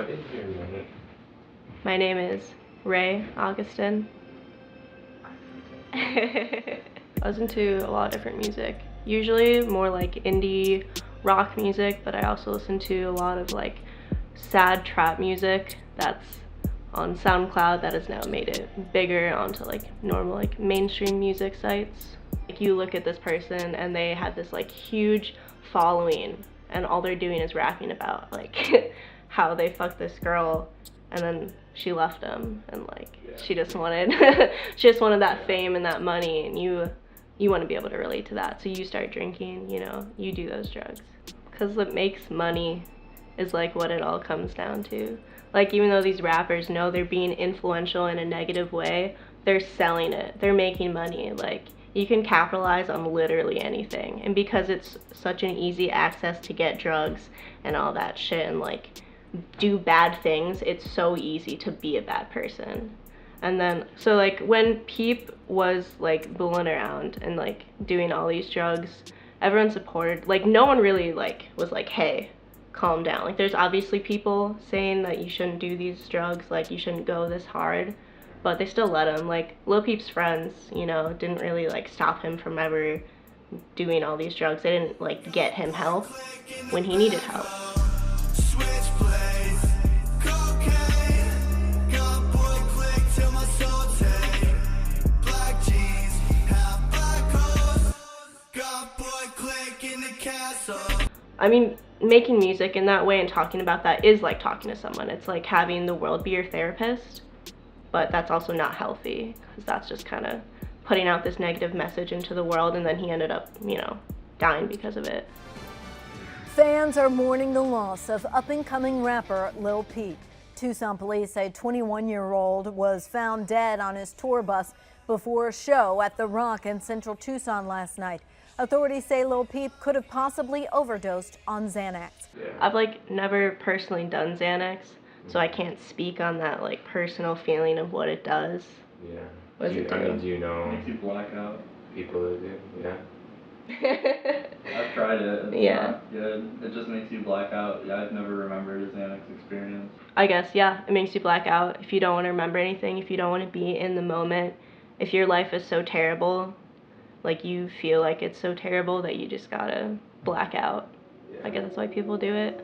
didn't hear your name. My name is Radha Agustin. I listen to a lot of different music. Usually more like indie rock music, but I also listen to a lot of like sad trap music that's on SoundCloud that has now made it bigger onto like normal like mainstream music sites. Like you look at this person and they have this like huge following and all they're doing is rapping about like how they fucked this girl and then she left him and like she just wanted she just wanted that fame and that money, and you want to be able to relate to that, so you start drinking, you know, you do those drugs because what makes money is like what it all comes down to. Like even though these rappers know they're being influential in a negative way, they're selling it, they're making money. Like you can capitalize on literally anything, and because it's such an easy access to get drugs and all that shit and like do bad things, it's so easy to be a bad person. And then so like when Peep was like bulling around and like doing all these drugs, everyone supported, like no one really like was like, hey, calm down. Like there's obviously people saying that you shouldn't do these drugs, like you shouldn't go this hard, but they still let him. Like Lil Peep's friends, you know, didn't really like stop him from ever doing all these drugs. They didn't like get him help when he needed help. I mean, making music in that way and talking about that is like talking to someone. It's like having the world be your therapist, but that's also not healthy because that's just kind of putting out this negative message into the world, and then he ended up, you know, dying because of it. Fans are mourning the loss of up-and-coming rapper Lil Peep. Tucson police say 21-year-old was found dead on his tour bus before a show at The Rock in central Tucson last night. Authorities say Lil Peep could have possibly overdosed on Xanax. I've like never personally done Xanax, so I can't speak on that like personal feeling of what it does. Yeah. What does it do? Do you know? Makes you black out. People that do, yeah. I've tried it. It's Yeah. not good. It just makes you black out. Yeah, I've never remembered a Xanax experience. I guess, yeah, it makes you black out. If you don't want to remember anything, if you don't want to be in the moment, if your life is so terrible, like you feel like it's so terrible that you just gotta black out. Yeah. I guess that's why people do it.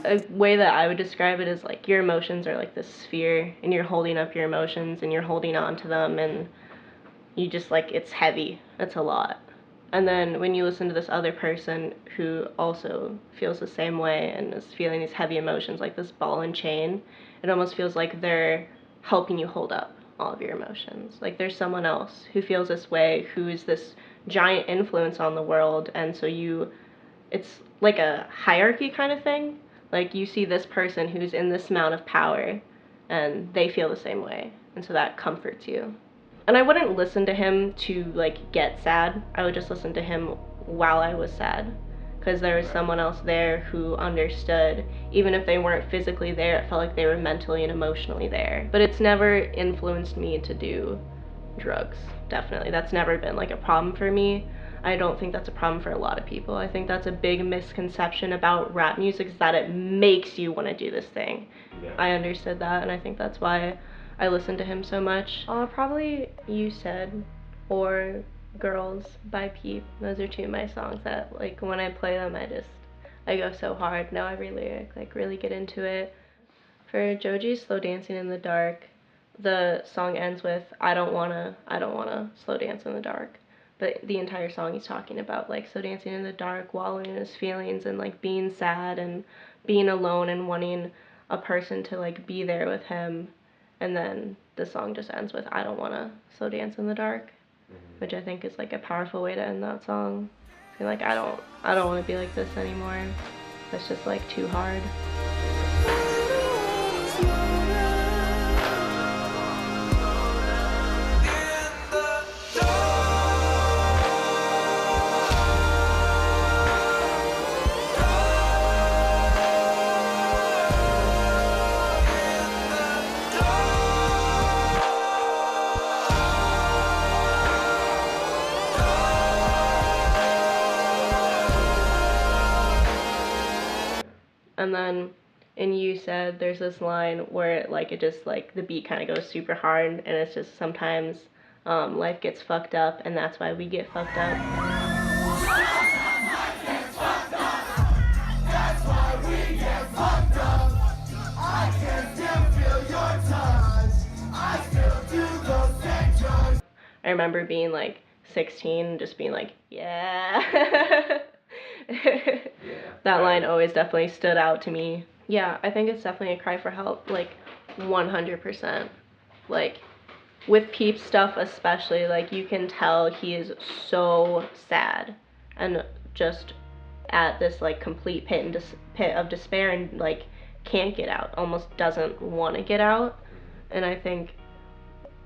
A way that I would describe it is like your emotions are like this sphere and you're holding up your emotions and you're holding on to them, and you just like, it's heavy, it's a lot. And then when you listen to this other person who also feels the same way and is feeling these heavy emotions like this ball and chain, it almost feels like they're helping you hold up all of your emotions. Like there's someone else who feels this way, who is this giant influence on the world, and so it's like a hierarchy kind of thing. Like you see this person who's in this amount of power and they feel the same way, and so that comforts you. And I wouldn't listen to him to like get sad. I would just listen to him while I was sad, because there was someone else there who understood. Even if they weren't physically there, it felt like they were mentally and emotionally there. But it's never influenced me to do drugs, definitely. That's never been like a problem for me. I don't think that's a problem for a lot of people. I think that's a big misconception about rap music, is that it makes you want to do this thing. Yeah. I understood that, and I think that's why I listened to him so much. Probably You Said or Girls by Peep. Those are two of my songs that like when I play them I go so hard, know every lyric, like really get into it. For Joji's Slow Dancing in the Dark, the song ends with I don't wanna slow dance in the dark. But the entire song he's talking about like slow dancing in the dark, wallowing in his feelings and like being sad and being alone and wanting a person to like be there with him. And then the song just ends with I don't wanna slow dance in the dark, which I think is like a powerful way to end that song. I feel like I don't wanna be like this anymore. It's just like too hard. And then, and you said there's this line where it just like the beat kind of goes super hard, and it's just sometimes life gets fucked up, and that's why we get fucked up. I remember being like 16 and just being like, yeah. That line always definitely stood out to me. Yeah, I think it's definitely a cry for help, like 100%. Like with Peep's stuff especially, like you can tell he is so sad and just at this like complete pit of despair, and like can't get out, almost doesn't want to get out. And I think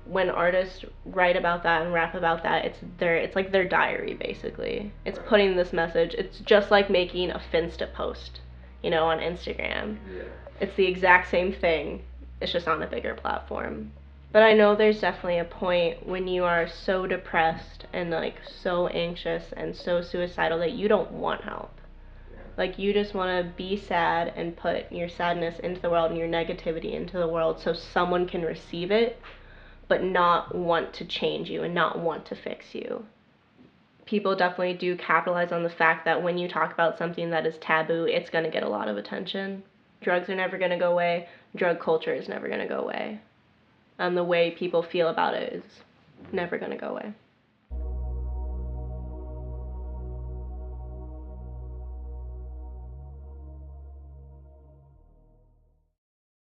when artists write about that and rap about that, it's like their diary basically. It's putting this message. It's just like making a Finsta post, on Instagram. Yeah. It's the exact same thing. It's just on a bigger platform. But I know there's definitely a point when you are so depressed and like so anxious and so suicidal that you don't want help. Like you just want to be sad and put your sadness into the world and your negativity into the world so someone can receive it, but not want to change you and not want to fix you. People definitely do capitalize on the fact that when you talk about something that is taboo, it's going to get a lot of attention. Drugs are never going to go away. Drug culture is never going to go away. And the way people feel about it is never going to go away.